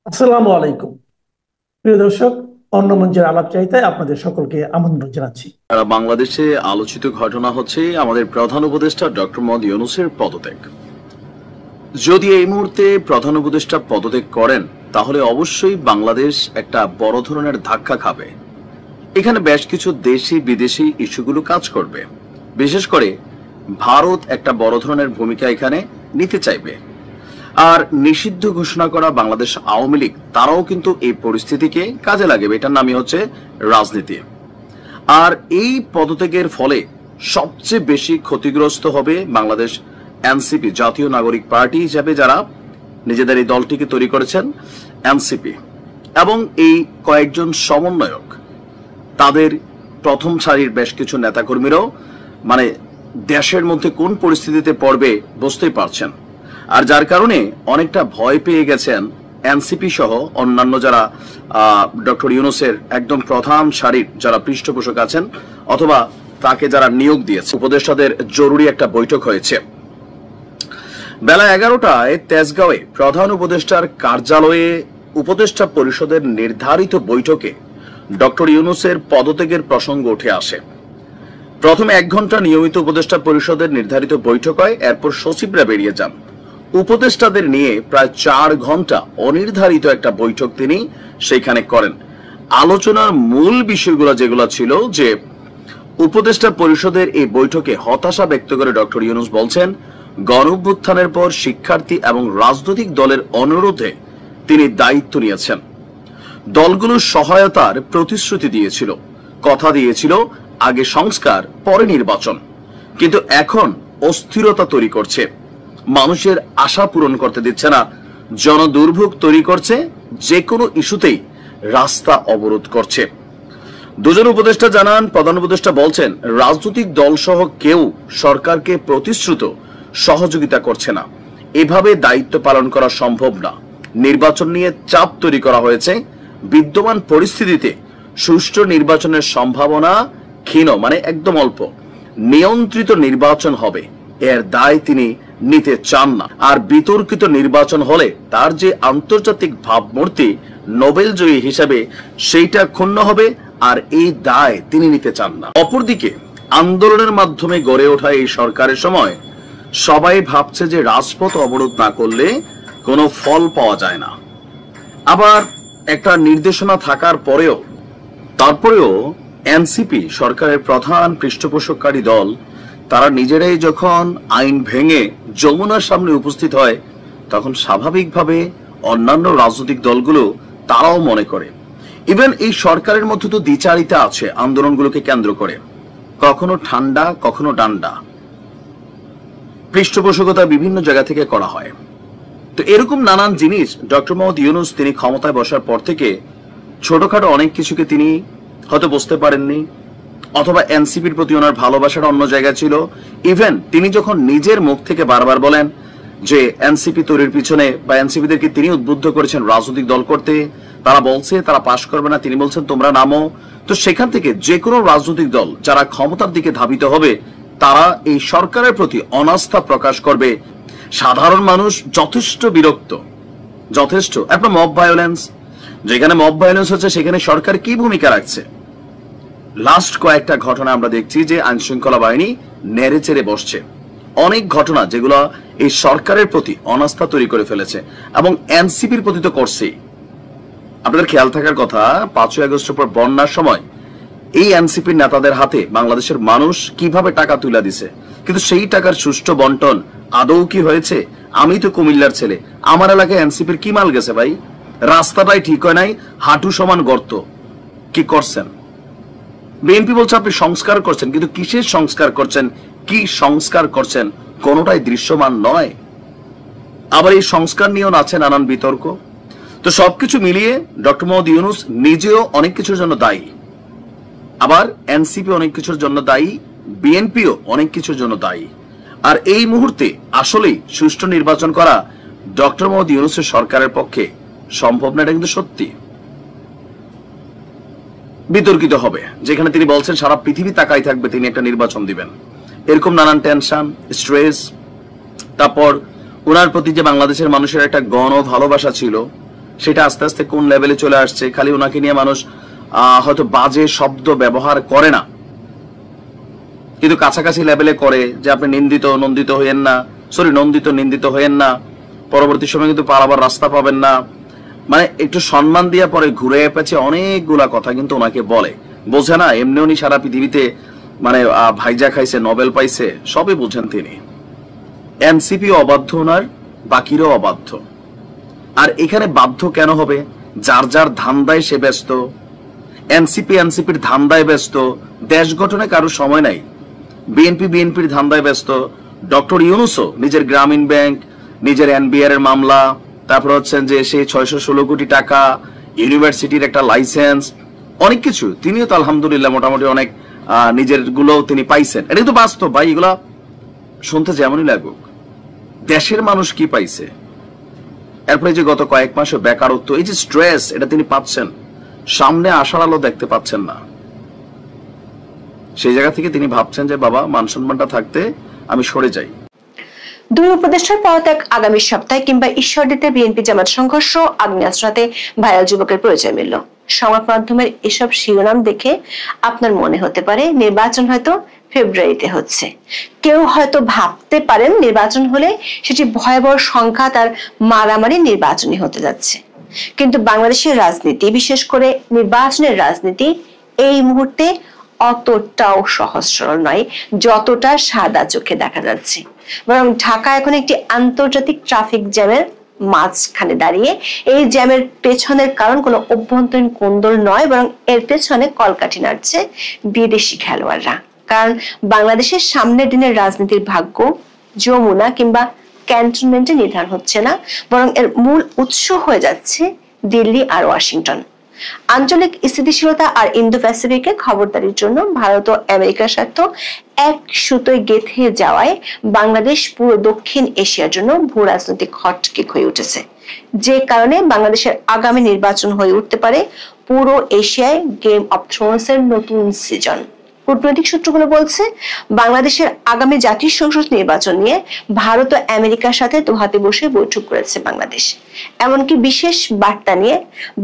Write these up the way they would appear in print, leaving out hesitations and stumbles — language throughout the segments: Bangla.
আসসালামু আলাইকুম। প্রিয় দর্শক, অন্য মঞ্চের আলাপচারিতায় আপনাদের সকলকে আমন্ত্রণ জানাচ্ছি। সারা বাংলাদেশে আলোচিত ঘটনা হচ্ছে আমাদের প্রধান উপদেষ্টা ডক্টর মোহাম্মদ ইউনূসের পদত্যাগ। যদি এই মুহূর্তে প্রধান উপদেষ্টা পদত্যাগ করেন তাহলে অবশ্যই বাংলাদেশ একটা বড় ধরনের ধাক্কা খাবে। এখানে বেশ কিছু দেশি বিদেশি ইস্যুগুলো কাজ করবে। বিশেষ করে ভারত একটা বড় ধরনের ভূমিকা এখানে নিতে চাইবে। আর নিষিদ্ধ ঘোষণা করা বাংলাদেশ আওয়ামী লীগ তারাও কিন্তু এই পরিস্থিতিকে কাজে লাগাবে। এটার নামই হচ্ছে রাজনীতি। আর এই পদত্যাগের ফলে সবচেয়ে বেশি ক্ষতিগ্রস্ত হবে বাংলাদেশ এনসিপি, জাতীয় নাগরিক পার্টি হিসেবে যারা নিজেদের এই দলটিকে তৈরি করেছেন এনসিপি, এবং এই কয়েকজন সমন্বয়ক, তাদের প্রথম সারির বেশ কিছু নেতাকর্মীরাও মানে দেশের মধ্যে কোন পরিস্থিতিতে পড়বে বুঝতেই পারছেন। আর যার কারণে অনেকটা ভয় পেয়ে গেছেন এনসিপি সহ অন্যান্য যারা ডক্টর ইউনূসের একদম প্রধান সারির যারা পৃষ্ঠপোষক আছেন অথবা তাকে যারা নিয়োগ দিয়েছে। উপদেষ্টাদের জরুরি একটা বৈঠক হয়েছে বেলা 11টায় তেজগাঁওয়ে প্রধান উপদেষ্টার কার্যালয়ে। উপদেষ্টা পরিষদের নির্ধারিত বৈঠকে ডক্টর ইউনূসের পদত্যাগের প্রসঙ্গ উঠে আসে। প্রথমে 1 ঘন্টা নিয়মিত উপদেষ্টা পরিষদের নির্ধারিত বৈঠক হয়, এরপর সচিবরা বেরিয়ে যান। উপদেষ্টাদের নিয়ে প্রায় 4 ঘন্টা অনির্ধারিত একটা বৈঠক তিনি সেখানে করেন। আলোচনার মূল বিষয়গুলো যেগুলো ছিল যে উপদেষ্টা পরিষদের এই বৈঠকে হতাশা ব্যক্ত করে ডক্টর ইউনূস বলছেন, গণঅভ্যুত্থানের পর শিক্ষার্থী এবং রাজনৈতিক দলের অনুরোধে তিনি দায়িত্ব নিয়েছেন। দলগুলোর সহায়তার প্রতিশ্রুতি দিয়েছিল, কথা দিয়েছিল আগে সংস্কার পরে নির্বাচন, কিন্তু এখন অস্থিরতা তৈরি করছে, মানুষের আশা পূরণ করতে দিচ্ছে না, জনদুর্ভোগ তৈরি করছে, যে কোনো ইস্যুতেই রাস্তা অবরোধ করছে। দুজন উপদেষ্টা জানান, প্রধান উপদেষ্টা বলছেন রাজনৈতিক দল সহ কেউ সরকারকে প্রতিশ্রুত সহযোগিতা করছে না, এভাবে দায়িত্ব পালন করা সম্ভব না। নির্বাচন নিয়ে চাপ তৈরি করা হয়েছে, বিদ্যমান পরিস্থিতিতে সুষ্ঠু নির্বাচনের সম্ভাবনা ক্ষীণ, মানে একদম অল্প। নিয়ন্ত্রিত নির্বাচন হবে, এর দায় তিনি নিতে চান না। আর বিতর্কিত নির্বাচন হলে তার যে আন্তর্জাতিক ভাবমূর্তি নোবেল জয়ী হিসাবে সেইটা ক্ষুণ্ণ হবে, আর এই দায় তিনি নিতে চান না। অপরদিকে আন্দোলনের মাধ্যমে গড়ে ওঠা এই সরকারের সময় সবাই ভাবছে যে রাজপথ অবরোধ না করলে কোনো ফল পাওয়া যায় না। আবার একটা নির্দেশনা থাকার পরেও তারপরেও এনসিপি সরকারের প্রধান পৃষ্ঠপোষককারী দল, তারা নিজেরাই যখন আইন ভেঙে যমুনার সামনে উপস্থিত হয় তখন স্বাভাবিকভাবে অন্যান্য রাজনৈতিক দলগুলো তারাও মনে করে, ইভেন এই সরকারের মধ্যে তো দ্বিচারিতা আছে আন্দোলনগুলোকে কেন্দ্র করে, কখনো ঠান্ডা কখনো ডান্ডা, পৃষ্ঠপোষকতা বিভিন্ন জায়গা থেকে করা হয়। তো এরকম নানান জিনিস ডক্টর মোহাম্মদ ইউনূস তিনি ক্ষমতায় বসার পর থেকে ছোটখাটো অনেক কিছুকে তিনি হয়তো বুঝতে পারেননি, অথবা এনসিপির প্রতি ওনার ভালোবাসাটা অন্য জায়গা ছিল। ইভেন তিনি যখন নিজের মুখ থেকে বারবার বলেন যে এনসিপি তৈরির পিছনে বা এনসিপিদেরকে তিনি উদ্বুদ্ধ করেছেন রাজনৈতিক দল করতে, তারা বলছে তারা পাশ করবে না, তিনি বলছেন তোমরা নামো। তো সেখান থেকে যে কোনো রাজনৈতিক দল যারা ক্ষমতার দিকে ধাবিত হবে তারা এই সরকারের প্রতি অনাস্থা প্রকাশ করবে। সাধারণ মানুষ যথেষ্ট বিরক্ত, যথেষ্ট। একটা মব ভায়োলেন্স, যেখানে মব ভায়োলেন্স হচ্ছে সেখানে সরকার কি ভূমিকা রাখছে? লাস্ট কয়েকটা ঘটনা আমরা দেখছি যে আইন শৃঙ্খলা বাহিনী নেড়ে চেড়ে বসছে, অনেক ঘটনা যেগুলো এই সরকারের প্রতি অনাস্থা তৈরি করে ফেলেছে, এবং এনসিপির প্রতি তো করছেই। আপনাদের খেয়াল থাকার কথা, 5ই আগস্টের পর বন্যার সময় এই এনসিপির নেতাদের হাতে বাংলাদেশের মানুষ কিভাবে টাকা তুলে দিছে, কিন্তু সেই টাকার সুষ্ঠু বন্টন আদৌ কি হয়েছে? আমি তো কুমিল্লার ছেলে, আমার এলাকায় এনসিপির কি মাল গেছে ভাই? রাস্তাটাই ঠিক হয় নাই, হাঁটু সমান গর্ত। কি করছেন? বিএনপি বলছে আপনি সংস্কার করছেন, কিন্তু কিসের সংস্কার করছেন, কি সংস্কার করছেন, কোনোটাই দৃশ্যমান নয়। আবার এই সংস্কার নিয়েও আছে নানান বিতর্ক। তো সবকিছু মিলিয়ে ডক্টর মোহাম্মদ ইউনূস নিজেও অনেক কিছুর জন্য দায়ী, আবার এনসিপি অনেক কিছুর জন্য দায়ী, বিএনপিও অনেক কিছুর জন্য দায়ী। আর এই মুহূর্তে আসলেই সুষ্ঠু নির্বাচন করা ডক্টর মোহাম্মদ ইউনূসের সরকারের পক্ষে সম্ভব না, এটা কিন্তু সত্যি। বিতর্কিত হবে, যেখানে তিনি বলছেন সারা পৃথিবী তাকাই থাকবে তিনি একটা নির্বাচন দিবেন, এরকম নানান টেনশন, স্ট্রেস। তারপর ওনার প্রতি যে বাংলাদেশের মানুষের একটা গণ ভালোবাসা ছিল সেটা আস্তে আস্তে কোন লেভেলে চলে আসছে, খালি ওনাকে নিয়ে মানুষ হয়তো বাজে শব্দ ব্যবহার করে না, কিন্তু কাছাকাছি লেভেলে করে যে আপনি নন্দিত হইয়েন না, নিন্দিত হইয়েন না, পরবর্তী সময় কিন্তু পালাবার রাস্তা পাবেন না, মানে একটু সম্মান দিয়া পরে ঘুরে পেছে অনেকগুলা কথা কিন্তু ওনাকে বলে। বোঝে না এমনি উনি সারা পৃথিবীতে মানে ভাইজা খাইছে, নোবেল পাইছে, সবই বুঝেন তিনি। এনসিপি অবাধ্য, ওনার বাকিরাও অবাধ্য। আর এখানে বাধ্য কেন হবে? যার যার ধান্দায় সে ব্যস্ত, এনসিপির ধান্দায় ব্যস্ত, দেশ গঠনে কারো সময় নাই। বিএনপির ধান্দায় ব্যস্ত, ডক্টর ইউনূসও নিজের গ্রামীণ ব্যাংক, নিজের এনবিআর এর মামলা, তারপর হচ্ছেন যে সেই 616 কোটি টাকা, ইউনিভার্সিটির একটা লাইসেন্স, অনেক কিছু তিনিও তো আলহামদুলিল্লাহ মোটামুটি অনেক নিজের গুলো তিনি পাইছেন। এটা কিন্তু বাস্তব ভাই, এগুলা শুনতে যেমনই লাগুক। দেশের মানুষ কি পাইছে, এরপরে যে গত কয়েক মাসে বেকারত্ব, এই যে স্ট্রেস, এটা তিনি পাচ্ছেন, সামনে আসার আলো দেখতে পাচ্ছেন না। সেই জায়গা থেকে তিনি ভাবছেন যে বাবা মান সম্মানটা থাকতে আমি সরে যাই। দুই উপদেষ্টার পদত্যাগ আগামী সপ্তাহে কিংবা ঈশ্বরদীতে বিএনপি জামাত সংঘর্ষ, আগ্নেয়াস্ত্রতে ভাইরাল যুবকের পরিচয় মিলল। সংবাদ মাধ্যমের এসব শিরোনাম দেখে আপনার মনে হতে পারে নির্বাচন হয়তো ফেব্রুয়ারিতে হচ্ছে। কেউ হয়তো ভাবতে পারেন নির্বাচন হলে সেটি ভয়াবহ সংঘাত আর মারামারি নির্বাচনী হতে যাচ্ছে। কিন্তু বাংলাদেশের রাজনীতি, বিশেষ করে নির্বাচনের রাজনীতি এই মুহূর্তে অতটাও সহজ সরল নয় যতটা সাদা চোখে দেখা যাচ্ছে। বরং ঢাকা এখন একটি আন্তর্জাতিক ট্রাফিক জ্যামের মাঝখানে দাঁড়িয়ে। এই জ্যামের পেছনের কারণ কোনো অভ্যন্তরীণ কোন্দল নয়, বরং এর পেছনে কলকাঠি নাড়ছে বিদেশি খেলোয়াড়রা। কারণ বাংলাদেশের সামনের দিনের রাজনীতির ভাগ্য যমুনা কিংবা ক্যান্টনমেন্টে নির্ধারণ হচ্ছে না, বরং এর মূল উৎস হয়ে যাচ্ছে দিল্লি আর ওয়াশিংটন। আঞ্চলিক স্থিতিশীলতা আর ইন্দো প্যাসিফিকে খবরদারির জন্য ভারত ও আমেরিকার স্বার্থ এক সুতোয় গেঁথে যাওয়ায় বাংলাদেশ পুরো দক্ষিণ এশিয়ার জন্য ভূ রাজনৈতিক হটকেক হয়ে উঠেছে, যে কারণে বাংলাদেশের আগামী নির্বাচন হয়ে উঠতে পারে পুরো এশিয়ায় গেম অফ থ্রোনস এর নতুন সিজন। কূটনৈতিক সূত্রগুলো বলছে বাংলাদেশের আগামী জাতীয় সংসদ নির্বাচন নিয়ে ভারত ও আমেরিকার সাথে দোহাতে বসে বৈঠক করেছে বাংলাদেশ। এমনকি বিশেষ বার্তা নিয়ে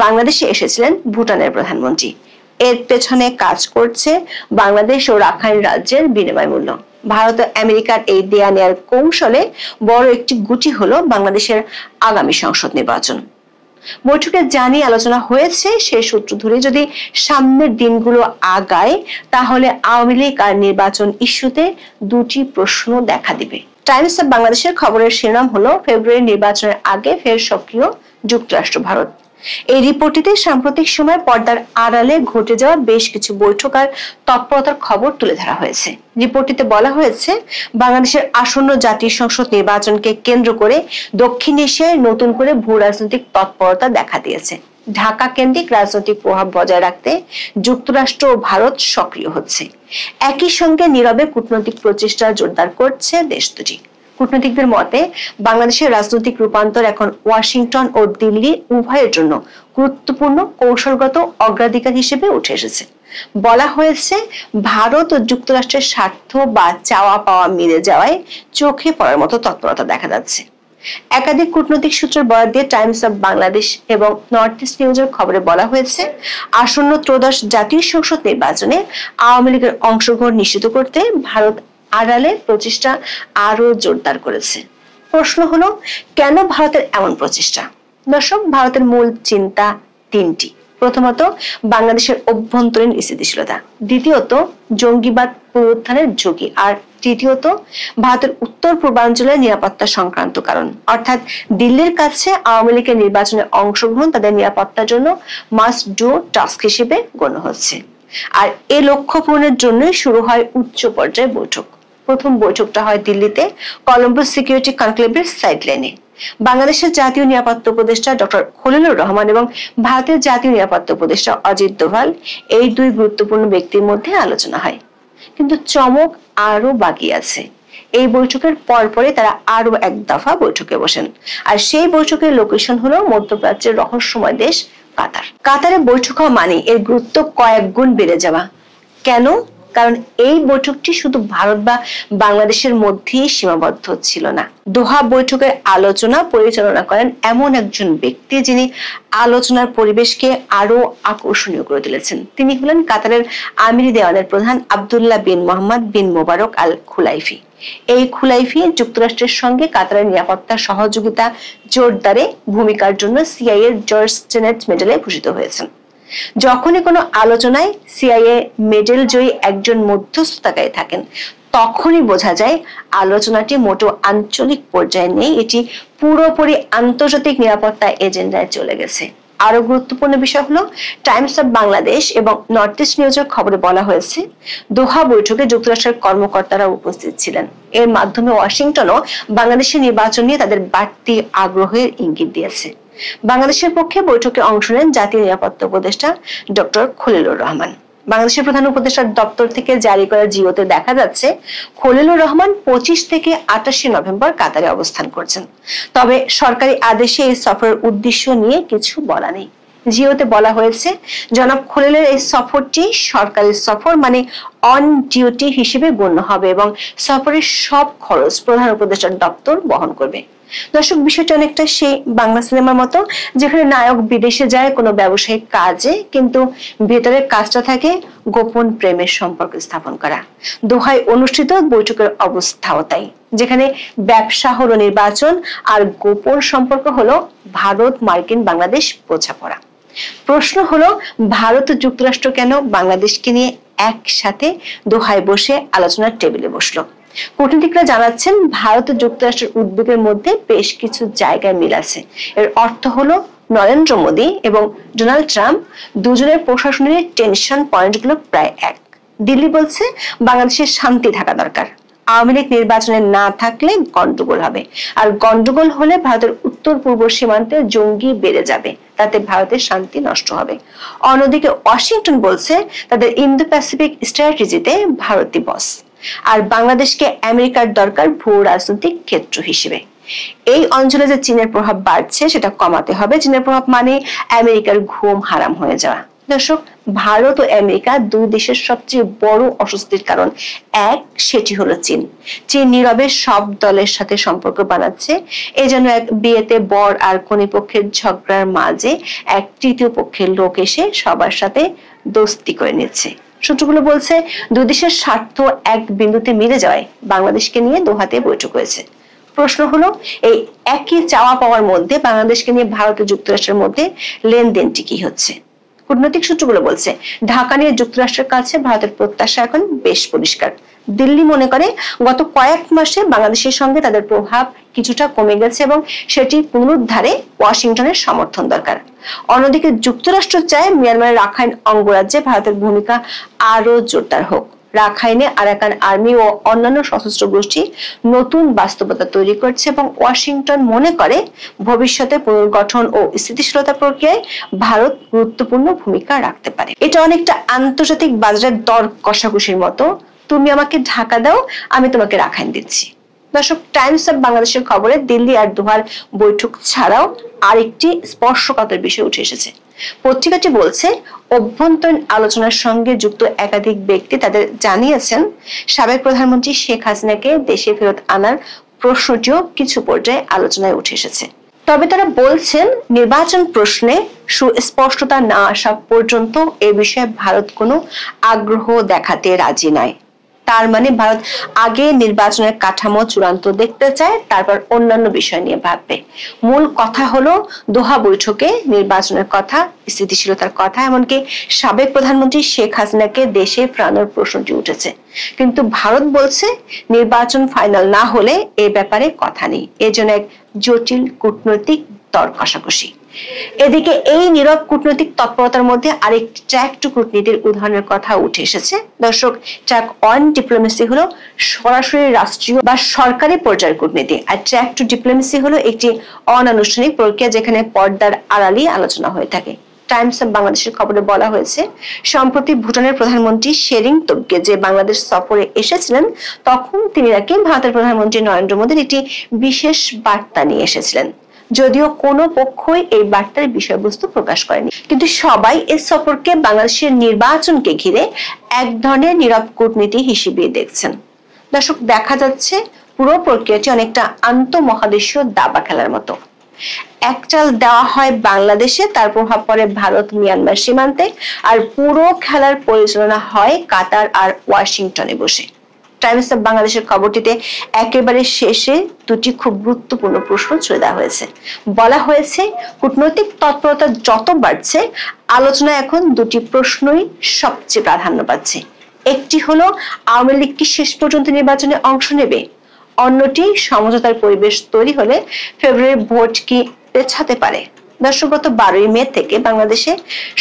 বাংলাদেশে এসেছিলেন ভুটানের প্রধানমন্ত্রী। এর পেছনে কাজ করছে বাংলাদেশ ও রাখাইন রাজ্যের বিনিময় মূল্য। ভারত ও আমেরিকার এই দেয়া নেয়ার কৌশলে বড় একটি গুটি হলো বাংলাদেশের আগামী সংসদ নির্বাচন। বৈঠকে জানিয়ে আলোচনা হয়েছে, সেই সূত্র ধরে যদি সামনের দিনগুলো আগায় তাহলে আওয়ামী লীগ আর নির্বাচন ইস্যুতে দুটি প্রশ্ন দেখা দিবে। টাইমস অফ বাংলাদেশের খবরের শিরোনাম হলো ফেব্রুয়ারি নির্বাচনের আগে ফের সক্রিয় যুক্তরাষ্ট্র ভারত। এই রিপোর্টটিতে সাম্প্রতিক সময় পর্দার আড়ালে ঘটে যাওয়া বেশ কিছু বৈঠক আর তৎপরতার খবর তুলে ধরা হয়েছে। রিপোর্টটিতে বলা হয়েছে বাংলাদেশের আসন্ন জাতীয় সংসদ নির্বাচনকে কেন্দ্র করে দক্ষিণ এশিয়ায় নতুন করে ভূ রাজনৈতিক তৎপরতা দেখা দিয়েছে। ঢাকা কেন্দ্রিক রাজনৈতিক প্রভাব বজায় রাখতে যুক্তরাষ্ট্র ও ভারত সক্রিয় হচ্ছে। একই সঙ্গে নীরবে কূটনৈতিক প্রচেষ্টা জোরদার করছে দেশ দুটি। কূটনীতিকদের মতে বাংলাদেশের রাজনৈতিক রূপান্তর এখন ওয়াশিংটন ও দিল্লি উভয়ের জন্য গুরুত্বপূর্ণ কৌশলগত অগ্রাধিকার হিসেবে উঠে এসেছে। বলা হয়েছে ভারত ও যুক্তরাষ্ট্রের স্বার্থ বা চাওয়া পাওয়া মিলে যাওয়ায় চোখে পড়ার মতো তৎপরতা দেখা যাচ্ছে। একাধিক কূটনৈতিক সূত্রের বরাত দিয়ে টাইমস অফ বাংলাদেশ এবং নর্থ ইস্ট নিউজের খবরে বলা হয়েছে আসন্ন ত্রয়োদশ জাতীয় সংসদ নির্বাচনে আওয়ামী লীগের অংশগ্রহণ নিশ্চিত করতে ভারত আড়ালে প্রচেষ্টা আরো জোরদার করেছে। প্রশ্ন হলো কেন ভারতের এমন প্রচেষ্টা? দর্শক, ভারতের মূল চিন্তা তিনটি। প্রথমত বাংলাদেশের অভ্যন্তরীণ স্থিতিশীলতা, দ্বিতীয়ত জঙ্গিবাদ পুনরুত্থানের ঝুঁকি, আর তৃতীয়ত ভারতের উত্তর পূর্বাঞ্চলের নিরাপত্তা সংক্রান্ত কারণ। অর্থাৎ দিল্লির কাছে আওয়ামী লীগের নির্বাচনে অংশগ্রহণ তাদের নিরাপত্তার জন্য মাস্ট ডু টাস্ক হিসেবে গণ্য হচ্ছে। আর এই লক্ষ্য পূরণের জন্যই শুরু হয় উচ্চ পর্যায়ে বৈঠক। প্রথম বৈঠকটা হয় দিল্লিতে কলম্বো সিকিউরিটি কনক্লেভের সাইডলাইনে। বাংলাদেশের জাতীয় নিরাপত্তা উপদেষ্টা ডক্টর খলিলুর রহমান এবং ভারতের জাতীয় নিরাপত্তা উপদেষ্টা অজিত দোভাল এই দুই গুরুত্বপূর্ণ ব্যক্তির মধ্যে আলোচনা হয়। কিন্তু চমক আরো বাকি আছে। এই বৈঠকের পরপরই তারা আরো এক দফা বৈঠকে বসেন, আর সেই বৈঠকের লোকেশন হলো মধ্যপ্রাচ্যের রহস্যময় দেশ কাতার। কাতারে বৈঠক হওয়া মানে এর গুরুত্ব কয়েক গুণ বেড়ে যাওয়া। কেন? কারণ এই বৈঠকটি শুধু ভারত বা বাংলাদেশের মধ্যেই সীমাবদ্ধ ছিল না। দোহা বৈঠকের আলোচনা পরিচালনা করেন এমন একজন ব্যক্তি যিনি আলোচনার পরিবেশকে আরো আকর্ষণীয় করে তুলেছেন। তিনি হলেন কাতারের আমিরি দেওয়ানের প্রধান আব্দুল্লাহ বিন মোহাম্মদ বিন মোবারক আল খুলাইফি। এই খুলাইফি যুক্তরাষ্ট্রের সঙ্গে কাতারের নিরাপত্তা সহযোগিতা জোরদারে ভূমিকার জন্য সিআইএ জর্জ টেনেট মেডেলে ভূষিত হয়েছেন। যখনই কোনো আলোচনায় সিআইএ মেডেল জয়ী একজন মধ্যস্থতাকারী থাকেন, তখনই বোঝা যায় আলোচনাটি মোটো আঞ্চলিক পর্যায়ে নেই, এটি পুরোপুরি আন্তর্জাতিক নিরাপত্তা এজেন্ডায় চলে গেছে। আরো গুরুত্বপূর্ণ বিষয় হলো, টাইমস অফ বাংলাদেশ এবং নর্থ ইস্ট নিউজের খবরে বলা হয়েছে দোহা বৈঠকে যুক্তরাষ্ট্রের কর্মকর্তারা উপস্থিত ছিলেন। এর মাধ্যমে ওয়াশিংটনও বাংলাদেশের নির্বাচন নিয়ে তাদের বাড়তি আগ্রহের ইঙ্গিত দিয়েছে। বাংলাদেশের পক্ষে বৈঠকে অংশ নেন জাতীয় নিরাপত্তা উপদেষ্টা ডক্টর খলিলুর রহমান। বাংলাদেশের প্রধান উপদেষ্টার দপ্তর থেকে জারি করা জিওতে দেখা যাচ্ছে খলিলুর রহমান 25 থেকে 28 নভেম্বর কাতারে অবস্থান করছেন। তবে সরকারি আদেশে এই সফরের উদ্দেশ্য নিয়ে কিছু বলা নেই। জিওতে বলা হয়েছে জনাব খলিলের এই সফরটি সরকারি সফর, মানে অন ডিউটি হিসেবে গণ্য হবে এবং সফরের সব খরচ প্রধান উপদেষ্টার দপ্তর বহন করবে। দর্শক, বিষয়টা অনেকটা সেই বাংলা সিনেমার মতো, যেখানে নায়ক বিদেশে যায় কোনো ব্যবসায়িক কাজে, কিন্তু ভেতরের কাজটা থাকে গোপন প্রেমের সম্পর্ক স্থাপন করা। দোহায় অনুষ্ঠিত বৈঠকের অবস্থাও তাই, যেখানে ব্যবসা হলো নির্বাচন আর গোপন সম্পর্ক হলো ভারত মার্কিন বাংলাদেশ বোঝাপড়া। প্রশ্ন হলো, ভারত ও যুক্তরাষ্ট্র কেন বাংলাদেশকে নিয়ে একসাথে দোহায় বসে আলোচনার টেবিলে বসলো? কূটনীতিকরা জানাচ্ছেন ভারত ও যুক্তরাষ্ট্রের উদ্বেগের মধ্যে বেশ কিছু জায়গায় মিল আছে। এর অর্থ হলো নরেন্দ্র মোদী এবং ডোনাল্ড ট্রাম্প দুজনের প্রশাসনের টেনশন পয়েন্টগুলো প্রায় এক। দিল্লি বলছে বাংলাদেশের শান্তি থাকা দরকার, আওয়ামী লীগ নির্বাচনে না থাকলে গন্ডগোল হবে, আর গন্ডগোল হলে ভারতের উত্তর পূর্ব সীমান্তে জঙ্গি বেড়ে যাবে, তাতে ভারতের শান্তি নষ্ট হবে। অন্যদিকে ওয়াশিংটন বলছে তাদের ইন্দো প্যাসিফিক স্ট্র্যাটেজিতে ভারতই বস, আর বাংলাদেশকে আমেরিকার দরকার ভূ রাজনৈতিক ক্ষেত্র হিসেবে। এই অঞ্চলে যে চীনের প্রভাব বাড়ছে সেটা কমাতে হবে। চীনের প্রভাব মানে আমেরিকার ঘুম হারাম হয়ে যাওয়া। দর্শক, ভারত ও আমেরিকা দুই দেশের সবচেয়ে বড় অস্বস্তির কারণ এক, সেটি হলো চীন। চীন নীরবে সব দলের সাথে সম্পর্ক বানাচ্ছে। এই জন্য এক বিয়েতে বর আর কনে পক্ষের ঝগড়ার মাঝে এক তৃতীয় পক্ষের লোক এসে সবার সাথে দোস্তি করে নিচ্ছে। সূত্রগুলো বলছে দুই দেশের স্বার্থ এক বিন্দুতে মিলে যাওয়ায় বাংলাদেশকে নিয়ে দোহাতে বৈঠক হয়েছে। প্রশ্ন হলো, এই একই চাওয়া পাওয়ার মধ্যে বাংলাদেশকে নিয়ে ভারত ও যুক্তরাষ্ট্রের মধ্যে লেনদেনটি কি হচ্ছে? কূটনৈতিক সূত্রগুলো বলছে ঢাকা নিয়ে যুক্তরাষ্ট্রের কাছে ভারতের প্রত্যাশা এখন বেশ পরিষ্কার। দিল্লি মনে করে গত কয়েক মাসে বাংলাদেশের সঙ্গে তাদের প্রভাব কিছুটা কমে গেছে এবং সেটি পুনরুদ্ধারে ওয়াশিংটনের সমর্থন দরকার। অন্যদিকে যুক্তরাষ্ট্র চায় মিয়ানমারের রাখাইন অঙ্গরাজ্যে ভারতের ভূমিকা আরো জোরদার হোক। রাখাইনে আরাকান আর্মি ও অন্যান্য সশস্ত্র গোষ্ঠী নতুন বাস্তবতা তৈরি করছে এবং ওয়াশিংটন মনে করে ভবিষ্যতে পুনর্গঠন ও স্থিতিশীলতা প্রক্রিয়ায় ভারত গুরুত্বপূর্ণ ভূমিকা রাখতে পারে। এটা অনেকটা আন্তর্জাতিক বাজারের দর কষাকষির মতো, তুমি আমাকে ঢাকা দাও, আমি তোমাকে রাখাইন দিচ্ছি। দর্শক, টাইমস অফ বাংলাদেশের খবরে দিল্লি আর দোহার বৈঠক ছাড়াও আরেকটি স্পর্শকাতর বিষয় উঠে এসেছে। পত্রিকাটি বলছে অভ্যন্তরীণ আলোচনার সঙ্গে যুক্ত একাধিক ব্যক্তি তাদের জানিয়েছেন সাবেক প্রধানমন্ত্রী শেখ হাসিনাকে দেশে ফেরত আনার প্রশ্নটিও কিছু পর্যায়ে আলোচনায় উঠে এসেছে। তবে তারা বলছেন নির্বাচন প্রশ্নে সুস্পষ্টতা না আসা পর্যন্ত এ বিষয়ে ভারত কোনো আগ্রহ দেখাতে রাজি নয়। তার মানে ভারত আগে নির্বাচনের কাঠামো চূড়ান্ত দেখতে চায়, তারপর অন্যান্য বিষয় নিয়ে ভাববে। মূল কথা হলো দোহা বৈঠকে নির্বাচনের কথা, স্থিতিশীলতার কথা, এমনকি সাবেক প্রধানমন্ত্রী শেখ হাসিনাকে দেশে ফেরানোর প্রশ্নটি উঠেছে। কিন্তু ভারত বলছে নির্বাচন ফাইনাল না হলে এ ব্যাপারে কথা নেই। এজন্য এক জটিল কূটনৈতিক দর কষাকষি। এদিকে এই নীরব কূটনৈতিক তৎপরতার মধ্যে আরেকটি ট্র্যাক টু কূটনীতির উদাহরণের কথা উঠে এসেছে। দর্শক, ট্র্যাক ওয়ান ডিপ্লোমেসি হলো সরাসরি রাষ্ট্রীয় বা সরকারি পর্যায়ের কূটনীতি, আর ট্র্যাক টু ডিপ্লোমেসি হলো একটি অনানুষ্ঠানিক প্রক্রিয়া যেখানে পর্দার আড়ালে আলোচনা হয়ে থাকে। টাইমস অফ বাংলাদেশের খবরে বলা হয়েছে সম্প্রতি ভুটানের প্রধানমন্ত্রী শেরিং তোবগে যে বাংলাদেশ সফরে এসেছিলেন, তখন তিনি নাকি ভারতের প্রধানমন্ত্রী নরেন্দ্র মোদীর একটি বিশেষ বার্তা নিয়ে এসেছিলেন। যদিও কোনো পক্ষই এই বার্তার বিষয়বস্তু প্রকাশ করেনি, কিন্তু সবাই এ সফরকে বাংলাদেশের নির্বাচনকে ঘিরে এক ধরনের নীরব কূটনীতি হিসেবে দেখছেন। দর্শক, দেখা যাচ্ছে পুরো প্রক্রিয়াটি অনেকটা আন্তঃমহাদেশীয় দাবা খেলার মতো। এক চাল দেওয়া হয় বাংলাদেশে, তার প্রভাব পড়ে ভারত মিয়ানমার সীমান্তে, আর পুরো খেলার পরিচালনা হয় কাতার আর ওয়াশিংটনে বসে। টাইমস অফ বাংলাদেশের খবরটিতে একেবারে শেষে দুটি খুব গুরুত্বপূর্ণ প্রশ্ন ছুড়ে দেওয়া হয়েছে। বলা হয়েছে, কূটনৈতিক তৎপরতা যত বাড়ছে, আলোচনায় এখন দুটি প্রশ্নই সবচেয়ে প্রাধান্য পাচ্ছে। একটি হলো, আওয়ামী লীগ কি শেষ পর্যন্ত নির্বাচনে অংশ নেবে? অন্যটি, সমঝোতার পরিবেশ তৈরি হলে ফেব্রুয়ারি ভোট কি পেছাতে পারে? দর্শক, গত 12 মে থেকে বাংলাদেশে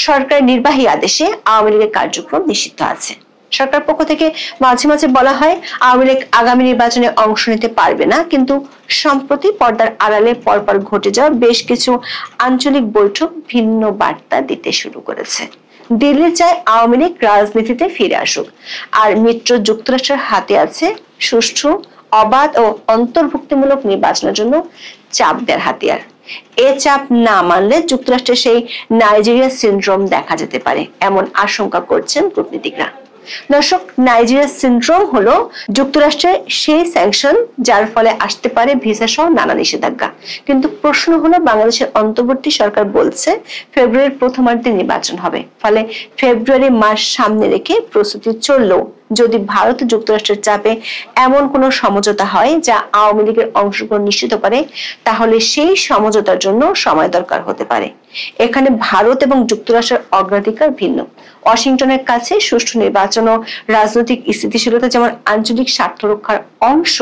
সরকারের নির্বাহী আদেশে আওয়ামী লীগের কার্যক্রম নিষিদ্ধ আছে। সরকার পক্ষ থেকে মাঝে মাঝে বলা হয় আওয়ামী লীগ আগামী নির্বাচনে অংশ নিতে পারবে না, কিন্তু সম্প্রতি পর্দার আড়ালে পরপর ঘটে যাওয়া বেশ কিছু আঞ্চলিক বৈঠক ভিন্ন বার্তা দিতে শুরু করেছে। দিল্লি চায় আওয়ামী লীগ রাজনীতিতে ফিরে আসুক, আর মিত্র যুক্তরাষ্ট্রের হাতে আছে সুষ্ঠু, অবাধ ও অন্তর্ভুক্তিমূলক নির্বাচনের জন্য চাপ দেওয়ার হাতিয়ার। এ চাপ না মানলে যুক্তরাষ্ট্রের সেই নাইজেরিয়া সিনড্রোম দেখা যেতে পারে, এমন আশঙ্কা করছেন কূটনীতিকরা। দর্শক, নাইজেরিয়া সিনড্রোম হলো যুক্তরাষ্ট্রের সেই স্যাংশন যার ফলে আসতে পারে ভিসা সহ নানা নিষেধাজ্ঞা। কিন্তু প্রশ্ন হলো, বাংলাদেশের অন্তর্বর্তী সরকার বলছে ফেব্রুয়ারির প্রথমার্ধে নির্বাচন হবে, ফলে ফেব্রুয়ারি মাস সামনে রেখে প্রস্তুতি চললেও যদি ভারত যুক্তরাষ্ট্রের চাপে এমন কোনো সমঝোতা হয় যা আওয়ামী লীগের অংশগ্রহণ নিশ্চিত করে, তাহলে সেই সমঝোতার জন্য সময় দরকার হতে পারে। এখানে ভারত এবং যুক্তরাষ্ট্রের অগ্রাধিকার ভিন্ন। ওয়াশিংটনের কাছে সুষ্ঠু নির্বাচন ও রাজনৈতিক স্থিতিশীলতা যেমন আঞ্চলিক স্বার্থ রক্ষার অংশ,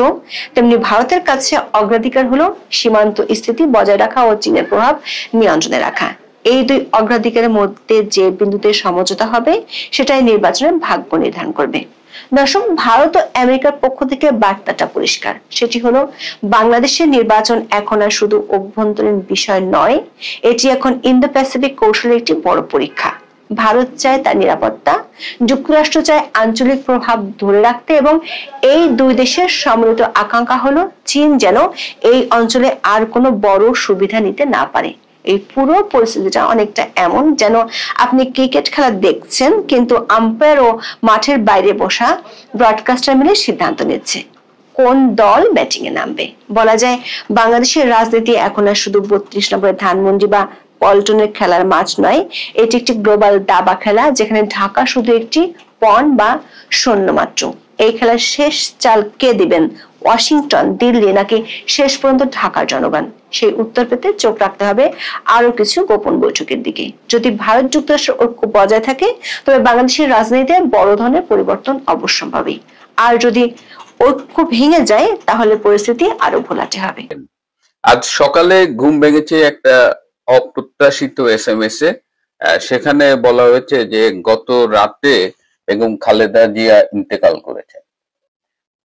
তেমনি ভারতের কাছে অগ্রাধিকার হলো সীমান্ত স্থিতি বজায় রাখা ও চীনের প্রভাব নিয়ন্ত্রণে রাখা। এই দুই অগ্রাধিকারের মধ্যে যে বিন্দুতে সমঝোতা হবে সেটাই নির্বাচনের ভাগ্য নির্ধারণ করবে। দর্শক, ভারত ও আমেরিকার পক্ষ থেকে বার্তাটা পরিষ্কার। সেটি হলো, বাংলাদেশের নির্বাচন এখন আর শুধু অভ্যন্তরীণ বিষয় নয়, এটি এখন ইন্দো প্যাসিফিক কৌশলের একটি বড় পরীক্ষা। ভারত চায় তার নিরাপত্তা, যুক্তরাষ্ট্র চায় আঞ্চলিক প্রভাব ধরে রাখতে, এবং এই দুই দেশের সম্মিলিত আকাঙ্ক্ষা হলো চীন যেন এই অঞ্চলে আর কোনো বড় সুবিধা নিতে না পারে। এই পুরো পরিস্থিতিটা অনেকটা এমন যেন আপনি ক্রিকেট খেলা দেখছেন, কিন্তু আম্পায়ার ও মাঠের বাইরে বসা ব্রডকাস্টার মিলে সিদ্ধান্ত নিচ্ছে কোন দল ব্যাটিং এ নামবে। বলা যায়, বাংলাদেশের রাজনীতি এখন আর শুধু 32 নম্বরের ধানমন্ডি বা পল্টনের খেলার মাঠ নয়, এটি একটি গ্লোবাল দাবা খেলা, যেখানে ঢাকা শুধু একটি পণ বা সৈন্য মাত্র। এই খেলার শেষ চাল কে দিবেন, ওয়াশিংটন, দিল্লি, নাকি শেষ পর্যন্ত ঢাকার জনগণ? সেই উত্তর পেতে চোখ রাখতে হবে আরো কিছু গোপন বৈঠকের দিকে। যদি ভারত যুক্তরাষ্ট্রের ঐক্য বজায় থাকে, তবে বাংলাদেশের রাজনীতিতে বড় ধরনের পরিবর্তন অবশ্যম্ভাবী। আর যদি ঐক্য ভেঙে যায়, তাহলে পরিস্থিতি আরো ঘোলাটে হবে। আজ সকালে ঘুম ভেঙেছে একটা অপ্রত্যাশিত SMS এ। সেখানে বলা হয়েছে যে গত রাতে বেগম খালেদা জিয়া ইন্তেকাল করেছে।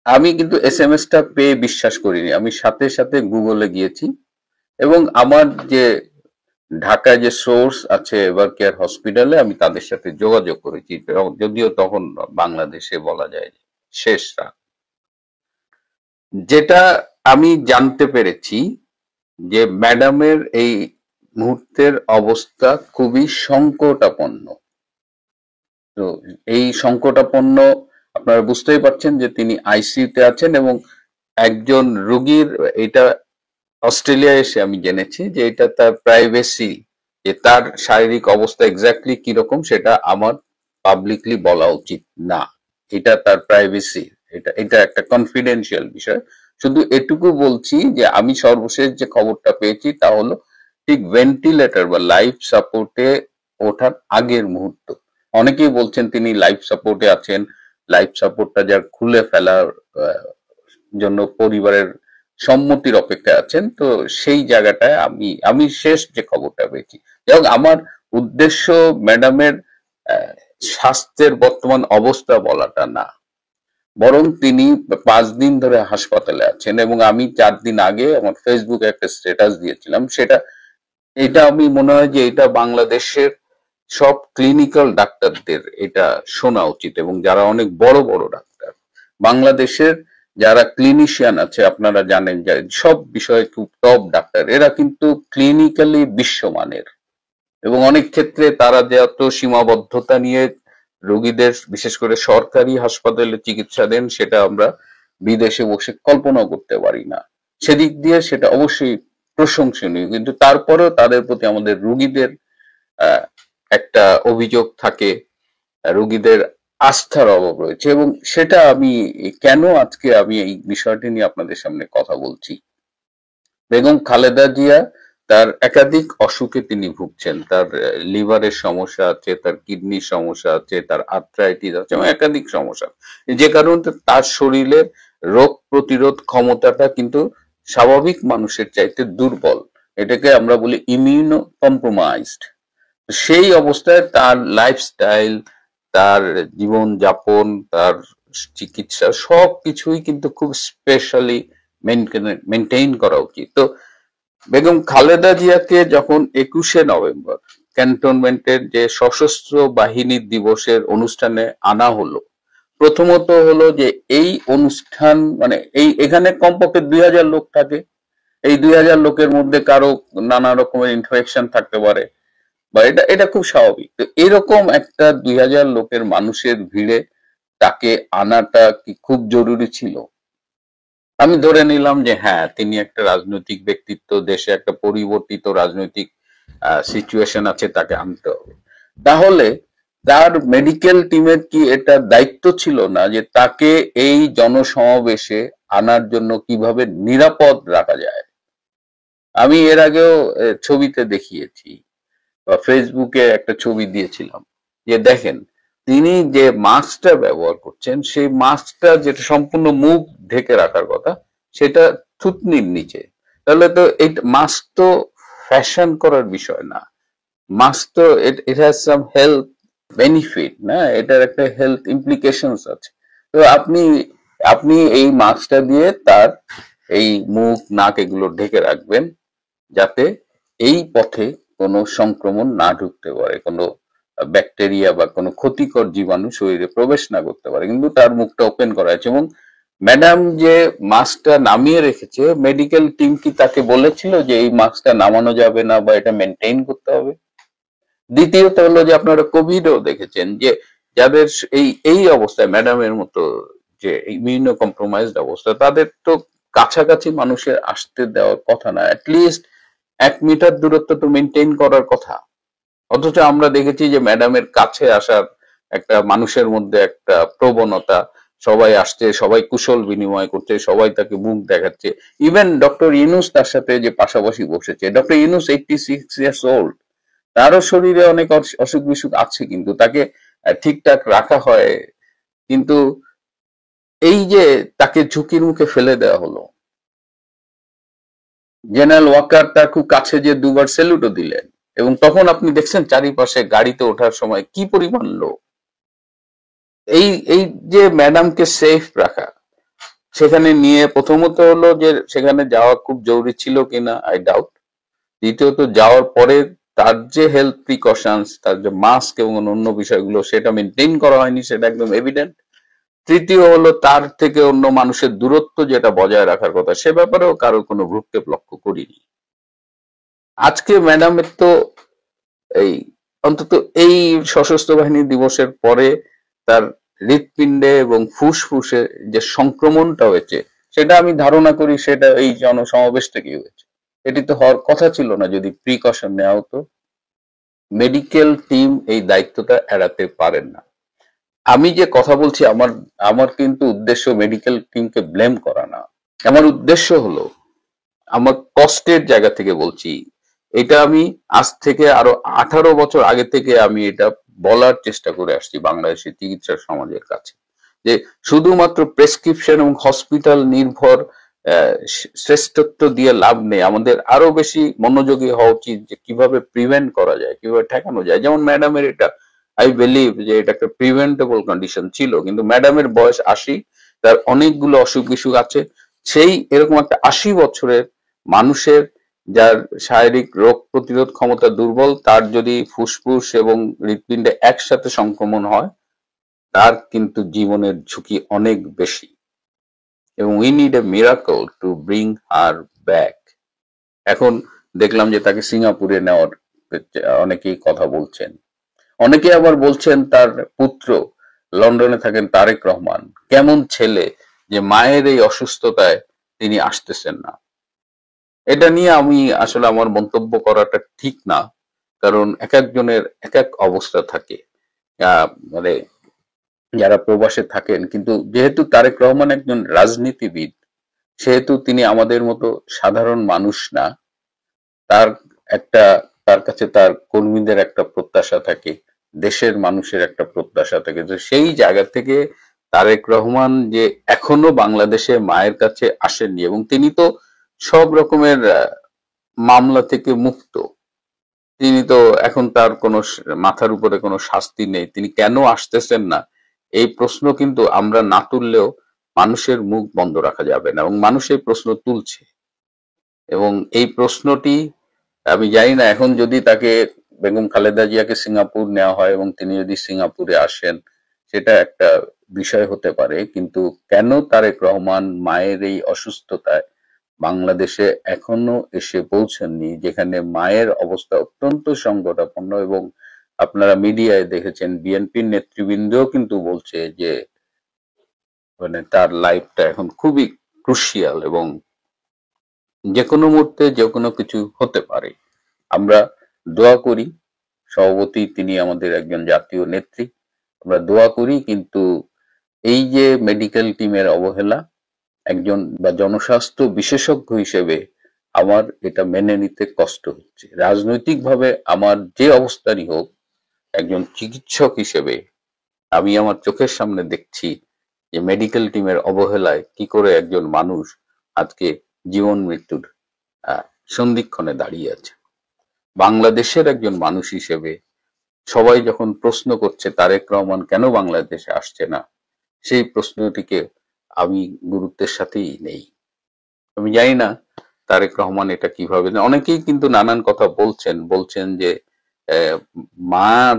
আমি কিন্তু SMS-টা পেয়ে বিশ্বাস করিনি। আমি সাথে সাথে গুগলে গিয়েছি এবং আমার যে ঢাকায় যে সোর্স আছে এভার কেয়ার হসপিটালে, আমি তাদের সাথে যোগাযোগ করেছি, যদিও তখন বাংলাদেশে বলা যায় শেষ রাত। যেটা আমি জানতে পেরেছি যে ম্যাডামের এই মুহূর্তের অবস্থা খুবই সংকটাপন্ন। তো এই সংকটাপন্ন আপনারা বুঝতেই পারছেন যে তিনি আইসিইউতে আছেন, এবং একজন রোগীর, এটা অস্ট্রেলিয়ায় এসে আমি জেনেছি যে এটা তার প্রাইভেসি, যে তার শারীরিক অবস্থা এক্স্যাক্টলি কিরকম সেটা আমার পাবলিকলি বলা উচিত না। এটা তার প্রাইভেসি, এটা একটা কনফিডেন্সিয়াল বিষয়। শুধু এটুকু বলছি যে আমি সর্বশেষ যে খবরটা পেয়েছি তা হলো ঠিক ভেন্টিলেটর বা লাইফ সাপোর্টে ওঠার আগের মুহূর্ত। অনেকেই বলছেন তিনি লাইফ সাপোর্টে আছেন, লাইফ সাপোর্টটা যার খুলে ফেলার জন্য পরিবারের সম্মতির অপেক্ষায় আছেন। তো সেই জায়গাটায় আমি শেষ যে খবরটা পেয়েছি, যাই হোক, আমার উদ্দেশ্য ম্যাডামের স্বাস্থ্যের বর্তমান অবস্থা বলাটা না, বরং তিনি 5 দিন ধরে হাসপাতালে আছেন, এবং আমি 4 দিন আগে আমার ফেসবুকে একটা স্ট্যাটাস দিয়েছিলাম। এটা আমি মনে হয় যে এটা বাংলাদেশের সব ক্লিনিক্যাল ডাক্তারদের এটা শোনা উচিত, এবং যারা অনেক বড় বড় ডাক্তার। বাংলাদেশের যারা ক্লিনিশিয়ান আছে, আপনারা জানেন যে সব বিষয়ে খুব টপ ডাক্তার, এরা কিন্তু ক্লিনিক্যালি বিশ্বমানের, এবং অনেক ক্ষেত্রে তারা যত সীমাবদ্ধতা নিয়ে রোগীদের বিশেষ করে সরকারি হাসপাতালে চিকিৎসা দেন সেটা আমরা বিদেশে বসে কল্পনাও করতে পারি না। সেদিক দিয়ে সেটা অবশ্যই প্রশংসনীয়, কিন্তু তারপরেও তাদের প্রতি আমাদের রোগীদের আহ, একটা অভিযোগ থাকে, রোগীদের আস্থার অভাব রয়েছে। এবং সেটা আমি কেন আজকে আমি এই বিষয়টি নিয়ে আপনাদের সামনে কথা বলছি। বেগম খালেদা জিয়া তার একাধিক অসুখে তিনি ভুগছেন, তার লিভারের সমস্যা আছে, তার কিডনির সমস্যা আছে, তার আর্থ্রাইটিস আছে এবং একাধিক সমস্যা, যে কারণে তার শরীরের রোগ প্রতিরোধ ক্ষমতাটা কিন্তু স্বাভাবিক মানুষের চাইতে দুর্বল, এটাকে আমরা বলি ইমিউনো কম্প্রোমাইজড। সেই অবস্থায় তার লাইফস্টাইল, তার জীবন যাপন, তার চিকিৎসা সবকিছুই কিন্তু খুব স্পেশালি মেনটেইন করা উচিত। তো বেগম খালেদা জিয়াকে যখন 21শে নভেম্বর ক্যান্টনমেন্টের যে সশস্ত্র বাহিনী দিবসের অনুষ্ঠানে আনা হলো, প্রথমত হলো যে এই অনুষ্ঠান মানে এখানে কমপক্ষে 2000 লোক থাকে, এই 2000 লোকের মধ্যে কারো নানা রকমের ইনফেকশন থাকতে পারে, বা এটা এটা খুব স্বাভাবিক। তো এরকম একটা 2000 লোকের মানুষের ভিড়ে তাকে আনাটা কি খুব জরুরি ছিল? আমি ধরে নিলাম যে হ্যাঁ, তিনি একটা রাজনৈতিক ব্যক্তিত্ব, দেশে একটা পরিবর্তিত রাজনৈতিক সিচুয়েশন আছে, তাকে আনতে হবে। তাহলে তার মেডিকেল টিমের কি এটা দায়িত্ব ছিল না যে তাকে এই জনসমাবেশে আনার জন্য কিভাবে নিরাপদ রাখা যায়? আমি এর আগেও ছবিতে দেখিয়েছি বা ফেসবুকে একটা ছবি দিয়েছিলাম যে দেখেন, তিনি যে মাস্কটা ব্যবহার করছেন সেই মাস্কটা যেটা সম্পূর্ণ মুখ ঢেকে রাখার কথা, সেটা থুতনির নিচে। তাহলে তো এই মাস্ক তো ফ্যাশন করার বিষয় না, মাস্ক তো it has some health benefit, না, এটার একটা হেলথ ইমপ্লিকেশনস আছে। তো আপনি আপনি এই মাস্কটা দিয়ে তার এই মুখ নাক এগুলো ঢেকে রাখবেন, যাতে এই পথে কোনো সংক্রমণ না ঢুকতে পারে, কোনো ব্যাকটেরিয়া বা কোনো ক্ষতিকর জীবাণু শরীরে প্রবেশ না করতে পারে। কিন্তু তার মুখটা ওপেন করা আছে। এবং ম্যাডাম যে মাস্কটা নামিয়ে রেখেছে, মেডিকেল টিম কি তাকে বলেছিল যে এই মাস্কটা নামানো যাবে না বা এটা মেনটেন করতে হবে? দ্বিতীয়ত হলো যে আপনারা কোভিডও দেখেছেন যে যাদের এই এই অবস্থায় ম্যাডামের মতো যে ইমিউনো কম্প্রোমাইজড অবস্থা, তাদের তো কাছাকাছি মানুষের আসতে দেওয়ার কথা না, অ্যাটলিস্ট 1 মিটার দূরত্ব তো মেনটেন করার কথা। অথচ আমরা দেখেছি যে ম্যাডামের কাছে আসার একটা মানুষের মধ্যে একটা প্রবণতা, সবাই আসছে, সবাই কুশল বিনিময় করছে, সবাই তাকে মুখ দেখাচ্ছে। ইভেন ডক্টর ইউনূস তার সাথে যে পাশাপাশি বসেছে, ডক্টর ইউনূস 86 ইয়ার্স ওল্ড, তারও শরীরে অনেক অসুখ বিসুখ আছে, কিন্তু তাকে ঠিকঠাক রাখা হয়। কিন্তু এই যে তাকে ঝুঁকির মুখে ফেলে দেওয়া হলো, জেনারেল ওয়াকার তার খুব কাছে যে দুবার স্যালুটও দিলেন, এবং তখন আপনি দেখছেন চারিপাশে গাড়িতে ওঠার সময় কি পরিমাণ লোক। এই এই যে ম্যাডামকে সেফ রাখা, সেখানে নিয়ে প্রথমত হলো যে সেখানে যাওয়া খুব জরুরি ছিল কিনা আই ডাউট। দ্বিতীয়ত যাওয়ার পরে তার যে হেলথ প্রিকশনস, তার যে মাস্ক এবং অন্য বিষয়গুলো সেটা মেনটেন করা হয়নি, সেটা একদম এভিডেন্ট। তৃতীয় হলো তার থেকে অন্য মানুষের দূরত্ব যেটা বজায় রাখার কথা, সে ব্যাপারেও কারো কোনো ভ্রুক্ষেপ লক্ষ্য করিনি। আজকে ম্যাডামের তো এই অন্তত এই সশস্ত্র বাহিনী দিবসের পরে তার হৃৎপিণ্ডে এবং ফুসফুসে যে সংক্রমণটা হয়েছে, সেটা আমি ধারণা করি সেটা এই জনসমাবেশ থেকেই হয়েছে। এটি তো হওয়ার কথা ছিল না যদি প্রিকশন নেওয়া হতো। মেডিকেল টিম এই দায়িত্বটা এড়াতে পারেন না। আমি যে কথা বলছি, আমার আমার কিন্তু উদ্দেশ্য মেডিকেল টিমকে ব্লেম করা না। আমার উদ্দেশ্য হলো, আমার কষ্টের জায়গা থেকে বলছি, এটা আমি আজ থেকে আরো 18 বছর আগে থেকে আমি এটা বলার চেষ্টা করে আসছি বাংলাদেশের চিকিৎসা সমাজের কাছে, যে শুধুমাত্র প্রেসক্রিপশন এবং হসপিটাল নির্ভর শ্রেষ্ঠত্ব দিয়ে লাভ নেই। আমাদের আরো বেশি মনোযোগী হওয়া উচিত যে কিভাবে প্রিভেন্ট করা যায়, কিভাবে ঠেকানো যায়। যেমন ম্যাডামের এটা, আই বিলিভ যে এটা একটা প্রিভেন্টেবল কন্ডিশন ছিল, কিন্তু ম্যাডামের বয়স 80, তার অনেকগুলো অসুখ বিসুখ আছে। সেই এরকম একটা 80 বছরের মানুষের, যার শারীরিক রোগ প্রতিরোধ ক্ষমতা দুর্বল, তার যদি ফুসফুস এবং হৃৎপিণ্ডে একসাথে সংক্রমণ হয়, তার কিন্তু জীবনের ঝুঁকি অনেক বেশি। এবং we need a miracle to bring her back. এখন দেখলাম যে তাকে সিঙ্গাপুরে নেওয়ার অনেকেই কথা বলছেন, অনেকে আবার বলছেন তার পুত্র লন্ডনে থাকেন তারেক রহমান কেমন ছেলে যে মায়ের এই অসুস্থতায় তিনি আসতেছেন না। এটা নিয়ে আমি আসলে আমার মন্তব্য করাটা ঠিক না, কারণ এক একজনের এক এক অবস্থা থাকে। মানে যারা প্রবাসে থাকেন, কিন্তু যেহেতু তারেক রহমান একজন রাজনীতিবিদ, সেহেতু তিনি আমাদের মতো সাধারণ মানুষ না। তার একটা তার কাছে তার কর্মীদের একটা প্রত্যাশা থাকে, দেশের মানুষের একটা প্রত্যাশা থাকে। তো সেই জায়গা থেকে তারেক রহমান যে এখনো বাংলাদেশে মায়ের কাছে আসেননি, এবং তিনি তো সব রকমের মামলা থেকে মুক্ত। তিনি তো এখন তার কোনো মাথার উপরে কোনো শাস্তি নেই, তিনি কেন আসতেছেন না এই প্রশ্ন কিন্তু আমরা না তুললেও মানুষের মুখ বন্ধ রাখা যাবে না, এবং মানুষ এই প্রশ্ন তুলছে। এবং এই প্রশ্নটি আমি জানি না, এখন যদি তাকে বেগম খালেদা জিয়াকে সিঙ্গাপুর নেওয়া হয় এবং তিনি যদি সিঙ্গাপুরে আসেন, সেটা একটা বিষয় হতে পারে, কিন্তু কেন তারেক রহমান মায়ের এই অসুস্থতায় বাংলাদেশে এখনো এসে পৌঁছাননি, যেখানে মায়ের অবস্থা অত্যন্ত সংকটাপন্ন। এবং আপনারা মিডিয়ায় দেখেছেন বিএনপির নেতৃবৃন্দও কিন্তু বলছে যে মানে তার লাইফটা এখন খুবই ক্রুশিয়াল এবং যে কোনো মুহূর্তে যে কোনো কিছু হতে পারে। আমরা দোয়া করি, সভাপতি তিনি আমাদের একজন জাতীয় নেত্রী, আমরা দোয়া করি, কিন্তু এই যে মেডিকেল টিমের অবহেলা, একজন বা জনস্বাস্থ্য বিশেষজ্ঞ হিসেবে আমার এটা মেনে নিতে কষ্ট হচ্ছে। রাজনৈতিকভাবে আমার যে অবস্থানই হোক, একজন চিকিৎসক হিসেবে আমি আমার চোখের সামনে দেখছি যে মেডিকেল টিমের অবহেলায় কি করে একজন মানুষ আজকে জীবন মৃত্যুর সন্ধিক্ষণে দাঁড়িয়ে আছে। বাংলাদেশের একজন মানুষ হিসেবে সবাই যখন প্রশ্ন করছে তারেক রহমান কেন বাংলাদেশে আসছে না, সেই প্রশ্নটিকে আমি গুরুত্বের সাথেই নেই। আমি জানি না তারেক রহমান এটা কিভাবে, অনেকেই কিন্তু নানান কথা বলছেন যে মার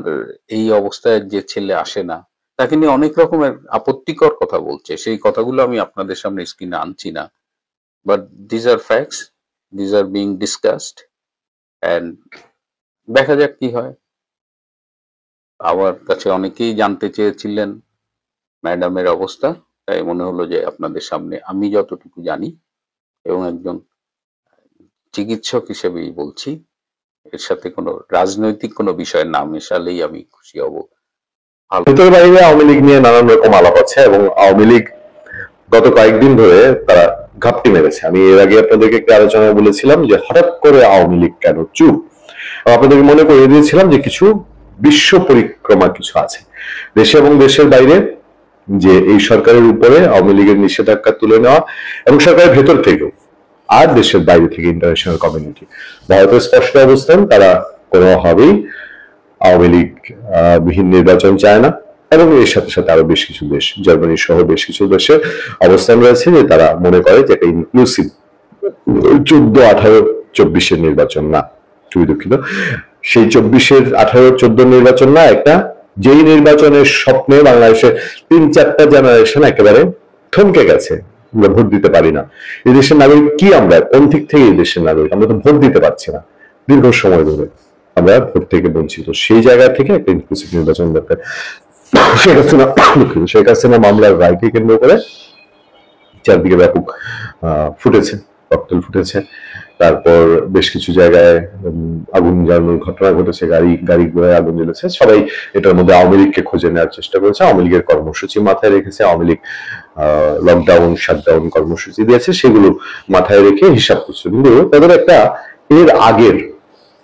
এই অবস্থায় যে ছেলে আসে না, তাকে নিয়ে অনেক রকমের আপত্তিকর কথা বলছে। সেই কথাগুলো আমি আপনাদের সামনে স্ক্রিনে আনছি না, but these are facts, these are being discussed, and দেখা যাক কি হয়। আমার কাছে অনেকেই জানতে চেয়েছিলেন ম্যাডামের অবস্থা, তাই মনে হলো যে আপনাদের সামনে আমি যতটুকু জানি এবং একজন চিকিৎসক হিসেবেই বলছি, এর সাথে কোনো রাজনৈতিক কোনো বিষয় না মেশালেই আমি খুশি হব। ভিতর বাইরে আওয়ামী লীগ নিয়ে নানান রকম আলাপ আছে, এবং আওয়ামী লীগ গত কয়েকদিন ধরে তারা ঘাপটি মেরেছে। আমি এর আগে আপনাদেরকে একটা আলোচনায় বলেছিলাম যে হঠাৎ করে আওয়ামী লীগ কেন চুপ। আপনাদেরকে মনে করিয়ে দিয়েছিলাম যে কিছু বিশ্ব পরিক্রমা কিছু আছে দেশে এবং দেশের বাইরে, যে এই সরকারের উপরে আওয়ামী লীগের নিষেধাজ্ঞা তুলে নেওয়া, এবং সরকারের ভেতর থেকেও আর দেশের বাইরে থেকে ইন্টারন্যাশনাল কমিউনিটি। ভারতের স্পষ্ট অবস্থান, তারা কোনোভাবেই আওয়ামী লীগ বিহীন নির্বাচন চায় না, এবং এর সাথে সাথে আরো বেশ কিছু দেশ, জার্মানি সহ বেশ কিছু দেশের অবস্থান রয়েছে যে তারা মনে করে যে এটা ইনক্লুসিভ 14, 18, 24-এর নির্বাচন না, খুবই দুঃখিত, সেই 24-এর 18, 14 নির্বাচন না, একটা যেই নির্বাচনের স্বপ্নে বাংলাদেশের 3-4টা জেনারেশন একেবারে থমকে গেছে। আমরা ভোট দিতে পারি না, এই দেশের নাগরিক কি, আমরা কোন দিক থেকে এই দেশের নাগরিক, আমরা তো ভোট দিতে পারছি না দীর্ঘ সময় ধরে, আমরা ভোট থেকে বঞ্চিত। সেই জায়গা থেকে একটা ইনক্লুসিভ নির্বাচন দরকার। শেখ হাসিনা মামলার রায়কে কেন্দ্র করে চারদিকে ব্যাপক রক্তল ফুটেছে। তারপর বেশ কিছু জায়গায় আগুন জ্বালানোর ঘটনা ঘটেছে, গাড়ি ঘোড়ায় আগুন জ্বলেছে। সবাই এটার মধ্যে আওয়ামী লীগকে খুঁজে নেওয়ার চেষ্টা করেছে, আওয়ামী লীগের কর্মসূচি মাথায় রেখেছে, আওয়ামী লীগ লকডাউন শাটডাউন কর্মসূচি দিয়েছে, সেগুলো মাথায় রেখে হিসাব করছে। কিন্তু তাদের একটা এর আগের,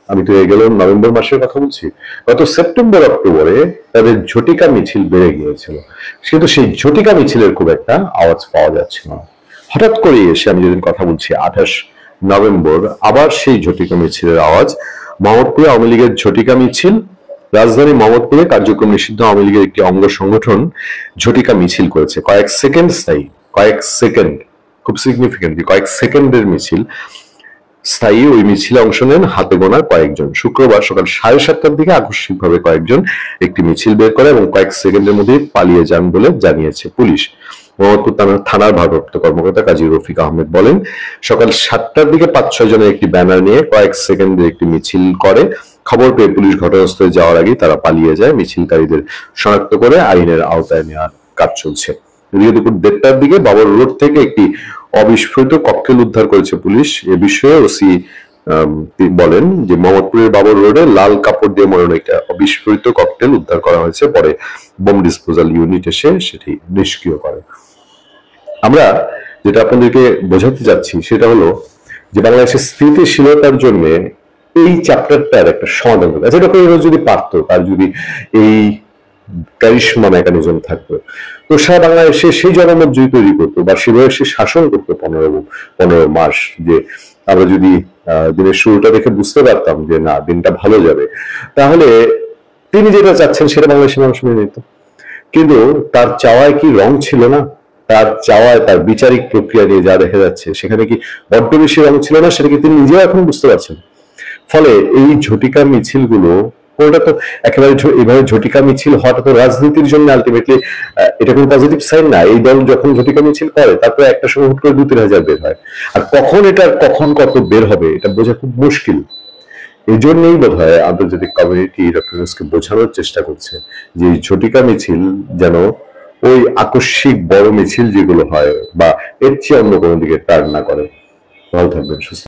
আমি তো গেল নভেম্বর মাসের কথা বলছি, গত সেপ্টেম্বর অক্টোবরে তাদের ঝটিকা মিছিল বেড়ে গিয়েছিল, কিন্তু সেই ঝটিকা মিছিলের খুব একটা আওয়াজ পাওয়া যাচ্ছে না। হঠাৎ করে এসে আমি যেদিন কথা বলছি 28 নভেম্বর আবার সেই ঝটিকা মিছিলের আওয়াজ। মোহাম্মদপুরে আওয়ামী লীগের ঝটিকা মিছিল, রাজধানী মোহাম্মদপুরে কার্যক্রম নিষিদ্ধ আওয়ামী লীগের একটি অঙ্গ সংগঠন ঝটিকা মিছিল করেছে, কয়েক সেকেন্ড স্থায়ী, কয়েক সেকেন্ড, খুব সিগনিফিকেন্ট, কয়েক সেকেন্ডের মিছিল স্থায়ী। ওই মিছিলে অংশ নেন হাতে গোনা কয়েকজন। শুক্রবার সকাল 7:30টার দিকে আকস্মিকভাবে কয়েকজন একটি মিছিল বের করে এবং কয়েক সেকেন্ডের মধ্যে পালিয়ে যান বলে জানিয়েছে পুলিশ। মোহাম্মদপুর থানার ভারপ্রাপ্ত কর্মকর্তা কাজী রফিক আহমেদ বলেন, সকাল 7টার দিকে 5-6 জনের একটি ব্যানার নিয়ে কয়েক সেকেন্ডের একটি মিছিল করে। খবর পেয়ে পুলিশ ঘটনাস্থলে যাওয়ার আগে তারা পালিয়ে যায়। মিছিলকারীদের শনাক্ত করে আইনের আওতায় নেওয়ার কাজ চলছে। দুপুর 1:30টার দিকে বাবর রোড থেকে একটি অবিস্ফোরিত ককটেল উদ্ধার করেছে পুলিশ। এ বিষয়ে ওসি বলেন যে মোহাম্মদপুরের বাবর রোডে লাল কাপড় দিয়ে মোড়ানো একটা অবিস্ফোরিত ককটেল উদ্ধার করা হয়েছে। পরে বোম ডিসপোজাল ইউনিট এসে সেটি নিষ্ক্রিয় করে। আমরা যেটা আপনাদেরকে বোঝাতে যাচ্ছি সেটা হলো যে বাংলাদেশের স্থিতিশীলতার জন্য এই চ্যাপ্টারটার একটা সমাধান করবে। আচ্ছা, ডক্টর ইউনূস যদি পারতো, তার যদি এই ক্যারিশমা মেকানিজম থাকতো, তো সারা বাংলাদেশে সেই জনমত জয়ী তৈরি করতো বা সেভাবে সে শাসন করতো 15 মাস। যে আমরা যদি দিনের শুরুটা দেখে বুঝতে পারতাম যে না, দিনটা ভালো যাবে, তাহলে তিনি যেটা চাচ্ছেন সেটা বাংলাদেশের মানুষ মেনে নিত। কিন্তু তার চাওয়ায় কি রং ছিল না? তার চাওয়ায়, তার বিচারিক প্রক্রিয়া নিয়ে যা দেখা যাচ্ছে সেখানে কি বড্ড বেশি রং ছিল না? সেটা কি তিনি নিজেও এখন বুঝতে পারছেন। ফলে এই ঝটিকা মিছিলগুলো, কোনটা তো একেবারে এইভাবে ঝটিকা মিছিল হওয়াটা তো রাজনীতির জন্য আলটিমেটলি এটা কোনো পজিটিভ সাইন না। এই দল যখন ঝটিকা মিছিল করে তারপরে একটা সময় হুট করে 2-3 হাজার বের হয়, আর কখন কত বের হবে এটা বোঝা খুব মুশকিল। এই জন্যই বোধ হয় আন্তর্জাতিক কমিউনিটি ডক্টর ইউনূসকে বোঝানোর চেষ্টা করছে যে ঝটিকা মিছিল যেন ওই আকস্মিক বড় মিছিল যেগুলো হয় বা এর চেয়ে অন্য কোনো দিকে টার্ন না করে। ভালো থাকবেন, সুস্থ